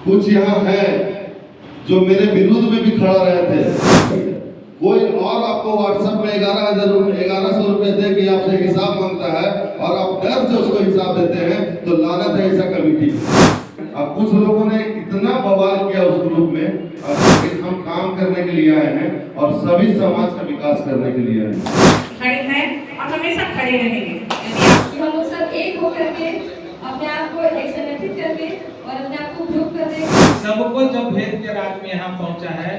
कुछ यहाँ है जो मेरे विरुद्ध में भी खड़ा रहे थे। कोई और आपको व्हाट्सएप में 1100 रुपए दे के आपसे हिसाब मांगता है और आप डर से उसको हिसाब देते हैं, तो लानत है ऐसा कमेटी। अब कुछ लोगों ने इतना बवाल किया उस ग्रुप में, लेकिन हम काम करने के लिए आए हैं और सभी समाज का विकास करने के लिए आए हैं। खड़े हैं और हमेशा खड़े रहेंगे। हम लोग सब एक होकर के अपने आप को एक संगठित करके और अपने आप को ग्रुप करके सबको जब भेद के रात में यहाँ पहुँचा है।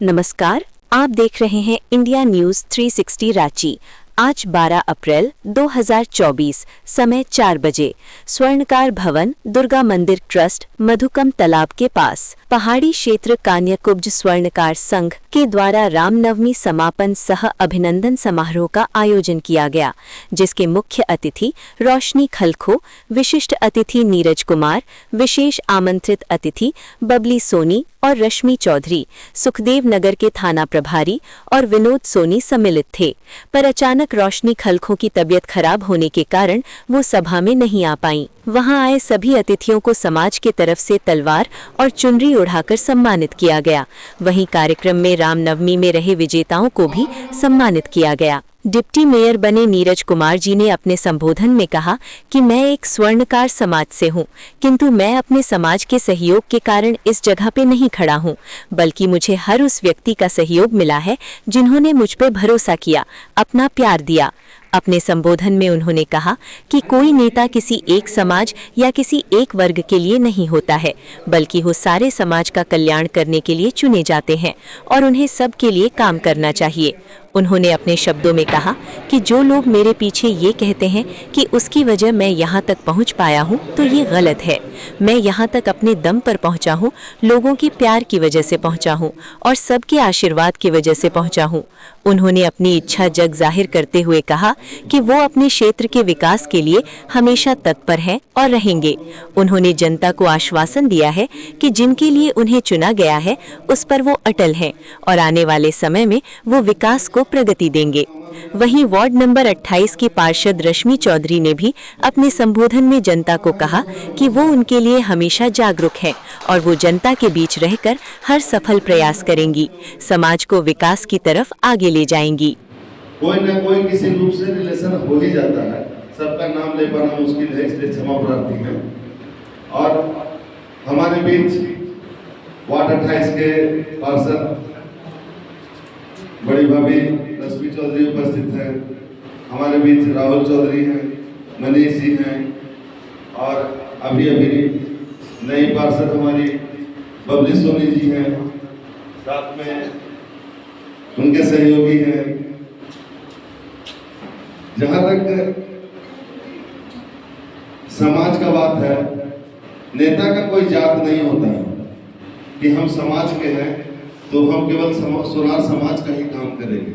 नमस्कार, आप देख रहे हैं इंडिया न्यूज 360 रांची। आज 12 अप्रैल 2024, समय 4 बजे, स्वर्णकार भवन, दुर्गा मंदिर ट्रस्ट, मधुकम तालाब के पास, पहाड़ी क्षेत्र कान्याकुब्ज स्वर्णकार संघ के द्वारा रामनवमी समापन सह अभिनंदन समारोह का आयोजन किया गया, जिसके मुख्य अतिथि रोशनी खलखो, विशिष्ट अतिथि नीरज कुमार, विशेष आमंत्रित अतिथि बबली सोनी और रश्मि चौधरी, सुखदेव नगर के थाना प्रभारी और विनोद सोनी सम्मिलित थे। पर अचानक रोशनी खलखो की तबीयत खराब होने के कारण वो सभा में नहीं आ पाईं। वहां आए सभी अतिथियों को समाज के तरफ से तलवार और चुनरी उड़ाकर सम्मानित किया गया। वहीं कार्यक्रम में रामनवमी में रहे विजेताओं को भी सम्मानित किया गया। डिप्टी मेयर बने नीरज कुमार जी ने अपने संबोधन में कहा कि मैं एक स्वर्णकार समाज से हूं, किंतु मैं अपने समाज के सहयोग के कारण इस जगह पे नहीं खड़ा हूं, बल्कि मुझे हर उस व्यक्ति का सहयोग मिला है जिन्होंने मुझ पे भरोसा किया, अपना प्यार दिया। अपने संबोधन में उन्होंने कहा कि कोई नेता किसी एक समाज या किसी एक वर्ग के लिए नहीं होता है, बल्कि वो सारे समाज का कल्याण करने के लिए चुने जाते हैं और उन्हें सब के लिए काम करना चाहिए। उन्होंने अपने शब्दों में कहा कि जो लोग मेरे पीछे ये कहते हैं कि उसकी वजह मैं यहाँ तक पहुँच पाया हूँ, तो ये गलत है। मैं यहाँ तक अपने दम पर पहुँचा हूँ, लोगों के प्यार की वजह से पहुँचा हूँ और सबके आशीर्वाद की वजह से पहुँचा हूँ। उन्होंने अपनी इच्छा जग जाहिर करते हुए कहा कि वो अपने क्षेत्र के विकास के लिए हमेशा तत्पर हैं और रहेंगे। उन्होंने जनता को आश्वासन दिया है कि जिनके लिए उन्हें चुना गया है उस पर वो अटल हैं और आने वाले समय में वो विकास को प्रगति देंगे। वहीं वार्ड नंबर 28 की पार्षद रश्मि चौधरी ने भी अपने संबोधन में जनता को कहा कि वो उनके लिए हमेशा जागरूक है और वो जनता के बीच रहकर हर सफल प्रयास करेंगी, समाज को विकास की तरफ आगे ले जाएंगी। कोई न कोई किसी रूप से रिलेशन हो ही जाता है, सबका नाम ले पाना मुश्किल है, इसलिए क्षमा प्रार्थी है। और हमारे बीच वार्ड 28 के पार्षद बड़ी भाभी रश्मि चौधरी उपस्थित हैं, हमारे बीच राहुल चौधरी हैं, मनीष जी हैं और अभी नई पार्षद हमारी बबली सोनी जी हैं, साथ में उनके सहयोगी हैं। जहाँ तक समाज का बात है, नेता का कोई जात नहीं होता है कि हम समाज के हैं तो हम केवल सोनार समाज का ही काम करेंगे।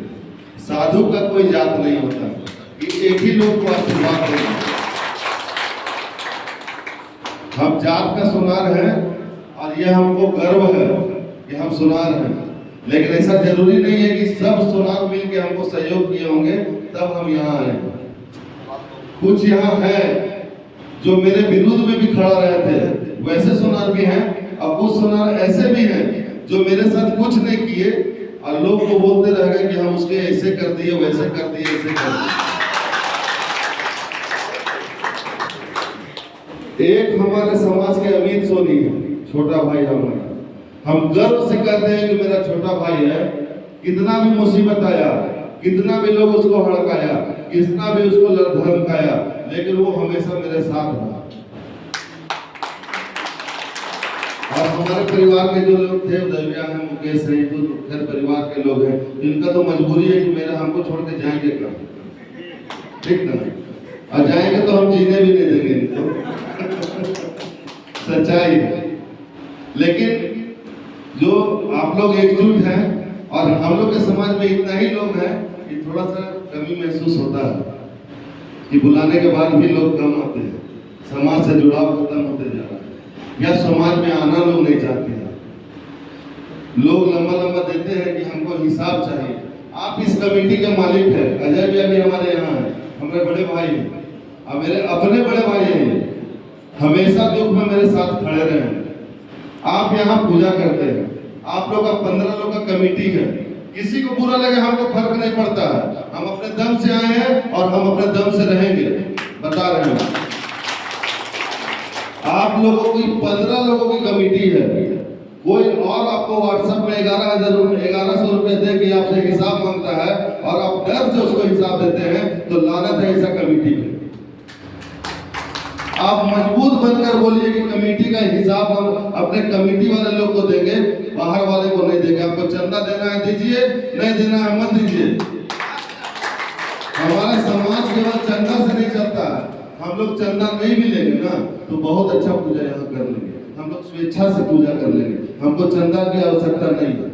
साधु का कोई जात नहीं होता कि एक ही लोग को आशीर्वाद देंगे। हम जात का सोनार हैं और यह हमको गर्व है कि हम सोनार हैं, लेकिन ऐसा जरूरी नहीं है कि सब सोनार मिल के हमको सहयोग किए होंगे तब हम यहाँ आए। कुछ यहाँ है जो मेरे विरुद्ध में भी खड़ा रहे थे, वैसे सोनार भी हैं और कुछ सोनार ऐसे भी हैं जो मेरे साथ कुछ नहीं किए और लोग को बोलते रह गए कि हम उसके ऐसे कर दिए, वैसे कर दिए, ऐसे कर दिए। एक हमारे समाज के अमित सोनी है, छोटा भाई हमारा। हम गर्व से कहते हैं कि मेरा छोटा भाई है। कितना भी मुसीबत आया, कितना भी लोग उसको हड़काया, कितना भी उसको धमकाया, लेकिन वो हमेशा मेरे साथ रहा। और हमारे परिवार के जो लोग थे, दविया है, मुकेश है, तो घर परिवार के लोग हैं, इनका तो मजबूरी है कि मेरा हमको छोड़ के जाएंगे कहाँ, ठीक ना? और जाएंगे तो हम जीने भी नहीं देंगे इनको। सच्चाई है। लेकिन जो आप लोग एकजुट हैं और हम लोग के समाज में इतना ही लोग हैं कि थोड़ा सा कमी महसूस होता है कि बुलाने के बाद भी लोग कम आते हैं, समाज से जुड़ाव खत्म होते जा रहा है, या समाज में आना लोग नहीं चाहते हैं। लोग लंबा देते हैं कि हमको हिसाब चाहिए। आप इस कमेटी के मालिक हैं, अजय भी अभी हमारे यहाँ हैं, हमारे बड़े भाई हैं, और मेरे अपने बड़े भाई हैं, हमेशा दुख में मेरे साथ खड़े रहे हैं। आप यहाँ पूजा करते हैं, आप लोग का 15 लोग का कमेटी है, किसी को बुरा लगे हमको फर्क नहीं पड़ता है। हम अपने दम से आए हैं और हम अपने दम से रहेंगे, बता रहे हैं। आप लोगों की 15 लोगों की कमेटी है, कोई और आपको व्हाट्सएप में 1100 रुपए दे के आपसे हिसाब मांगता है और आप डर से उसको हिसाब देते हैं, तो लानत है ऐसा कमेटी पे। आप मजबूत बनकर बोलिए कि कमेटी का हिसाब हम अपने कमेटी वाले लोग को देंगे, बाहर वाले को नहीं देंगे। आपको चंदा देना है दीजिए, नहीं देना है मत दीजिए। हमारा समाज केवल चंदा से नहीं चलता है। हम लोग चंदा नहीं भी लेंगे ना तो बहुत अच्छा पूजा यहाँ कर लेंगे, हम लोग स्वेच्छा से पूजा कर लेंगे, हमको चंदा की आवश्यकता नहीं है।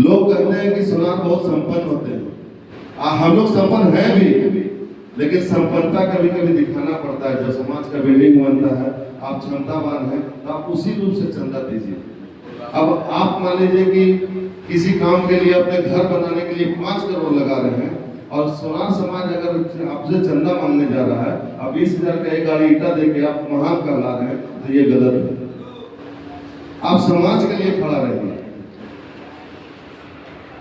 लोग कहते हैं कि सोनार बहुत संपन्न होते हैं, हम लोग संपन्न हैं भी, लेकिन संपन्नता कभी कभी दिखाना पड़ता है। जब समाज का बिल्डिंग बनता है, आप क्षमतावान हैं तो आप उसी रूप से चंदा दीजिए। अब आप मान लीजिए कि किसी काम के लिए अपने घर बनाने के लिए 5 करोड़ लगा रहे हैं और सोनार समाज अगर आपसे चंदा मांगने जा रहा है, अब 20,000 का एक गाड़ी ईटा देके आप महान कर ला रहे हैं, तो ये गलत है। आप समाज के लिए खड़ा रहिए।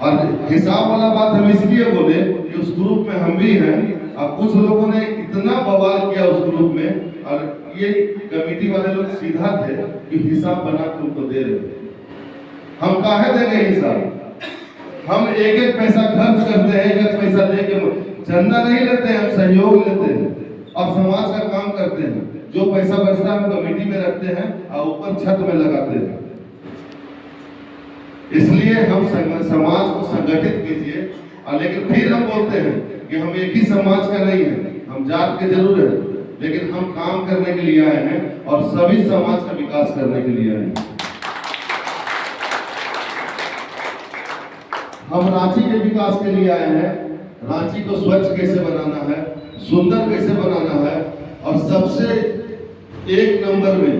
और हिसाब वाला बात हम इसलिए बोले कि उस ग्रुप में हम भी हैं। अब कुछ लोगों ने इतना बवाल किया उस ग्रुप में, और ये कमेटी वाले लोग सीधा थे कि हिसाब बना के उनको दे रहे। हम काहे देंगे हिसाब? हम एक एक पैसा खर्च करते हैं, एक एक पैसा दे के चंदा नहीं लेते हैं, हम सहयोग लेते हैं और समाज का काम करते हैं। जो पैसा बचता है हम कमेटी में रखते हैं और ऊपर छत में लगाते हैं। इसलिए हम समाज को संगठित कीजिए। और लेकिन फिर हम बोलते हैं कि हम एक ही समाज का नहीं है, हम जात के जरूर हैं, लेकिन हम काम करने के लिए आए हैं और सभी समाज का विकास करने के लिए आए हैं। हम रांची के विकास के लिए आए हैं। रांची को स्वच्छ कैसे बनाना है, सुंदर कैसे बनाना है, और सबसे 1 नंबर में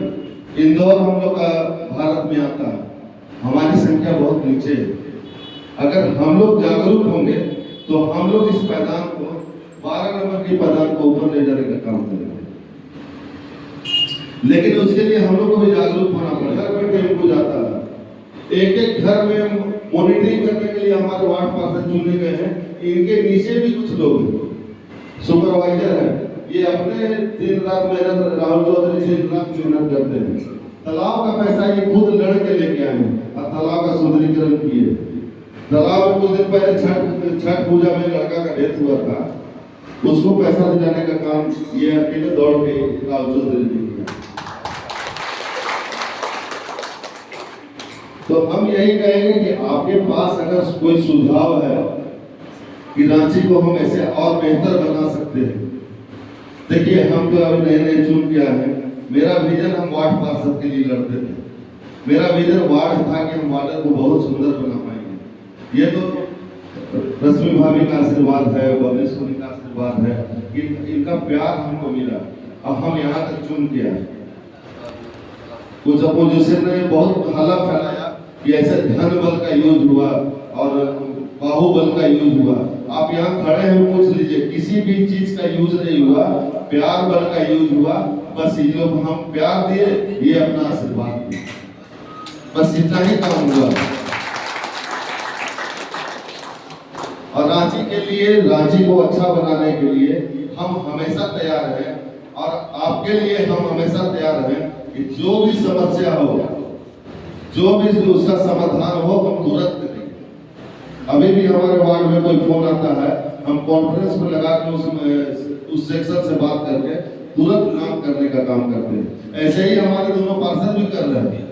इंदौर हम लोग का भारत में आता है। हमारी संख्या बहुत नीचे है। अगर हम लोग जागरूक होंगे तो हम लोग इस मैदान को 12 नंबर के मैदान को ऊपर ले जाने का काम करेंगे। लेकिन उसके लिए हम लोग को भी जागरूक होना पड़ेगा। घर में टेम्पो जाता है, एक एक घर में मॉनिटरिंग करने के लिए हमारे वार्ड पार्षद चुने गए हैं। इनके नीचे भी कुछ लोग सुपरवाइजर हैं, ये अपने दिन रात मेहनत, राहुल चौधरी दिन रात मेहनत करते हैं। तालाब का पैसा ये खुद लड़ के लेके आए हैं और तालाब का सुंदरीकरण किए। तालाब में कुछ दिन पहले छठ पूजा में लड़का का डेथ हुआ था, उसको पैसा दिलाने का काम ये अकेले दौड़ के राहुल चौधरी ने किया। तो हम यही कहेंगे कि आपके पास अगर कोई सुझाव है कि रांची को हम ऐसे और बेहतर बना सकते हैं, देखिए हम तो अभी नए नए चुन के आए हैं। मेरा विजन, हम वार्ड पार्षद के लिए लड़ते थे। मेरा विजन वार्ड था कि हम वार्ड को बहुत सुंदर बना पाएंगे। ये तो रश्मि भाभी का आशीर्वाद है, बबलेश्वरी का आशीर्वाद है, इनका प्यार हमको मिला और हम यहाँ तक चुन के आए। कुछ अपोजिशन ने बहुत हल्ला फैलाया कि ऐसे धन बल का यूज हुआ और बाहुबल का यूज हुआ। आप यहाँ खड़े हैं, पूछ लीजिए, किसी भी चीज का यूज नहीं हुआ, प्यार बल का यूज हुआ। बस ये लोग हम प्यार दिए, ये अपना आशीर्वाद दिए, बस इतना ही काम हुआ। और रांची के लिए, रांची को अच्छा बनाने के लिए हम हमेशा तैयार हैं और आपके लिए हम हमेशा तैयार हैं कि जो भी समस्या हो, जो भी उसका समाधान हो, हम तुरंत करेंगे। अभी भी हमारे वार्ड में कोई फोन आता है, हम कॉन्फ्रेंस में लगा के उस सेक्शन से बात करके तुरंत काम करने का काम करते हैं। ऐसे ही हमारे दोनों पार्षद भी कर रहे हैं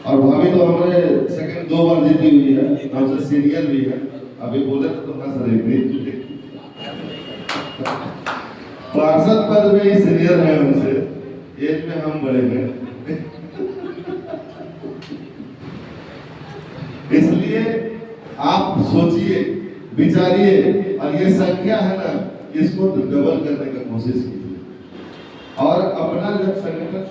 और भाभी तो हमारे सेकंड 2 बार जीती हुई है, हमसे सीनियर भी है। अभी बोले तो हंस रही थी, पार्षद पद में ही सीनियर है हमसे, एज में हम बड़े हैं। इसलिए आप सोचिए, विचारिए और ये संख्या है ना, इसको डबल करने का कोशिश कीजिए और अपना जब संगठन।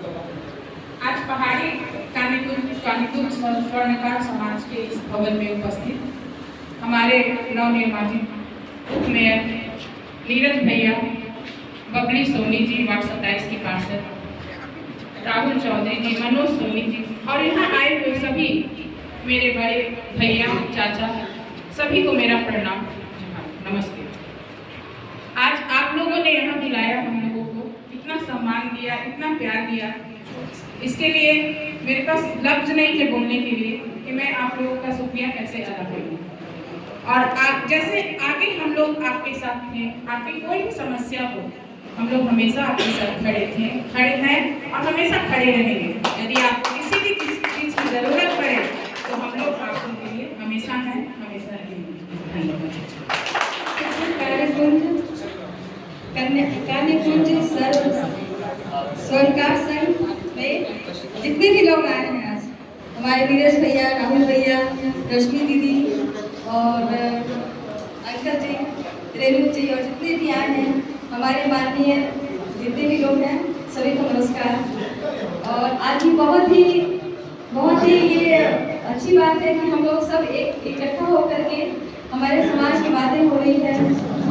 आज पहाड़ी कानीकुल स्वर्णकार समाज के इस भवन में उपस्थित हमारे नवनिर्वाचित उप मेयर नीरज भैया, बबली सोनी जी, वार्ड 27 की पार्षद, राहुल चौधरी जी, मनोज सोनी जी और यहाँ आए हुए सभी मेरे बड़े भैया, चाचा, सभी को मेरा प्रणाम, नमस्ते। आज आप लोगों ने यहाँ बुलाया, हम लोगों को इतना सम्मान दिया, इतना प्यार दिया, इसके लिए मेरे पास लफ्ज नहीं है बोलने के लिए कि मैं आप लोगों का शुक्रिया कैसे अदा करूँ। और आप जैसे आगे हम लोग आपके साथ थे, आपकी कोई भी समस्या हो, हम लोग हमेशा आपके साथ खड़े हैं और हमेशा खड़े रहेंगे। यदि आपको किसी भी चीज़ की ज़रूरत पड़े तो हम लोग आप लोगों के लिए हमेशा हैं, हमेशा रहेंगे। कार्यकुंज स्वर्णकार संघ में जितने भी लोग आए हैं आज, हमारे नीरज भैया, राहुल भैया, रश्मि दीदी और अंकल जी, रेणु जी और जितने भी आए हैं, हमारे माननीय जितने भी लोग हैं, सभी को नमस्कार। और आज भी बहुत ही ये अच्छी बात है कि हम लोग सब एक इकट्ठा होकर के हमारे समाज की बातें हो रही है।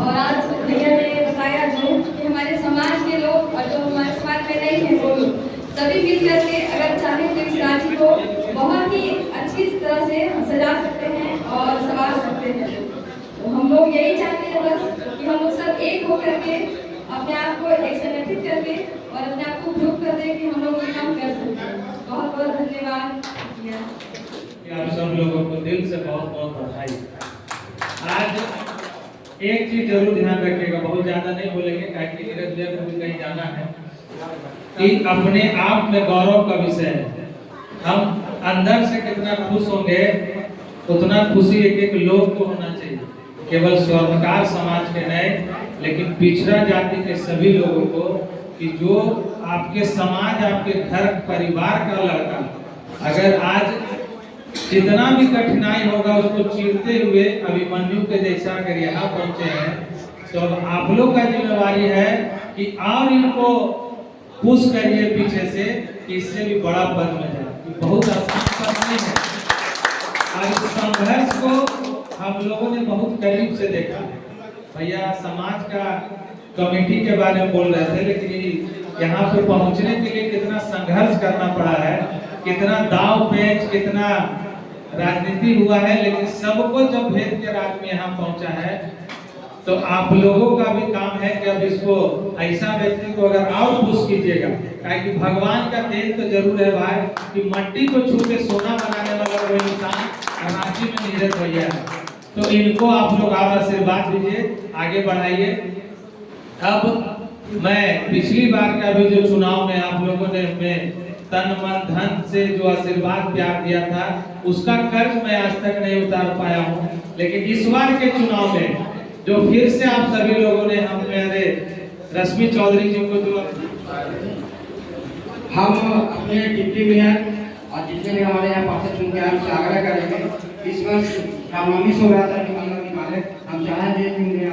और आज भैया ने बताया जो कि हमारे समाज के लोग और जो हमारे समाज में नहीं है वो लोग सभी मिल करके अगर चाहें तो इस रांची को बहुत ही अच्छी तरह से सजा सकते हैं और संवार सकते हैं। तो हम लोग यही चाहते हैं बस कि हम लोग सब एक होकर के अपने आप को एक संगठित करके और अपने आप को प्रूव कर दें कि हम लोग ये काम कर सकते हैं। बहुत बहुत धन्यवाद। आप सब लोगों को दिल से बहुत बहुत बधाई। आज एक चीज जरूर ध्यान रखिएगा, बहुत ज्यादा नहीं बोलेंगे ताकि नीरज भैया को भी कहीं जाना है, कि अपने आप में गौरव का विषय है। हम अंदर से कितना खुश होंगे उतना खुशी एक एक लोग को होना चाहिए, केवल स्वर्णकार समाज के नहीं लेकिन पिछड़ा जाति के सभी लोगों को, कि जो आपके समाज, आपके घर परिवार का लड़का अगर आज जितना भी कठिनाई होगा उसको चीरते हुए अभिमन्यु के जैसा अगर यहाँ पहुंचे हैं, तो आप लोग का जिम्मेवारी है कि और इनको पुश करिए पीछे से कि इससे भी बड़ा पद में जाए। बहुत आसान पद नहीं है और इस संघर्ष को हम लोगों ने बहुत करीब से देखा है। भैया समाज का कमेटी के बारे में बोल रहे थे, लेकिन यहाँ पे पहुँचने के लिए कितना संघर्ष करना पड़ा है, कितना दाव पेच, कितना राजनीति हुआ है, लेकिन सबको जब भेद के राज में यहाँ पहुंचा है तो आप लोगों का भी काम है कि अब इसको ऐसा व्यक्ति को अगर और पुश कीजिएगा, ताकि भगवान का देन तो जरूर है भाई कि मट्टी को छू के सोना बनाने वाला वो इंसान रांची में नीरज भैया है। तो इनको आप लोग आप आशीर्वाद दीजिए, आगे बढ़ाइए। अब मैं पिछली बार का भी जो चुनाव में आप लोगों ने तन मन धन से जो आशीर्वाद प्यार दिया था उसका कर्ज मैं आज तक नहीं उतार पाया हूँ, लेकिन इस बार के चुनाव में जो फिर से आप सभी लोगों ने हम मेरे रश्मि चौधरी जी को जो हम अपने डिप्टी मेयर और जितने भी हमारे यहाँ पार्षद चुन के हम आग्रह करेंगे इस वर्ष रामनवमी शोभायात्रा निकालने के बारे हम चाहेंगे कि भैया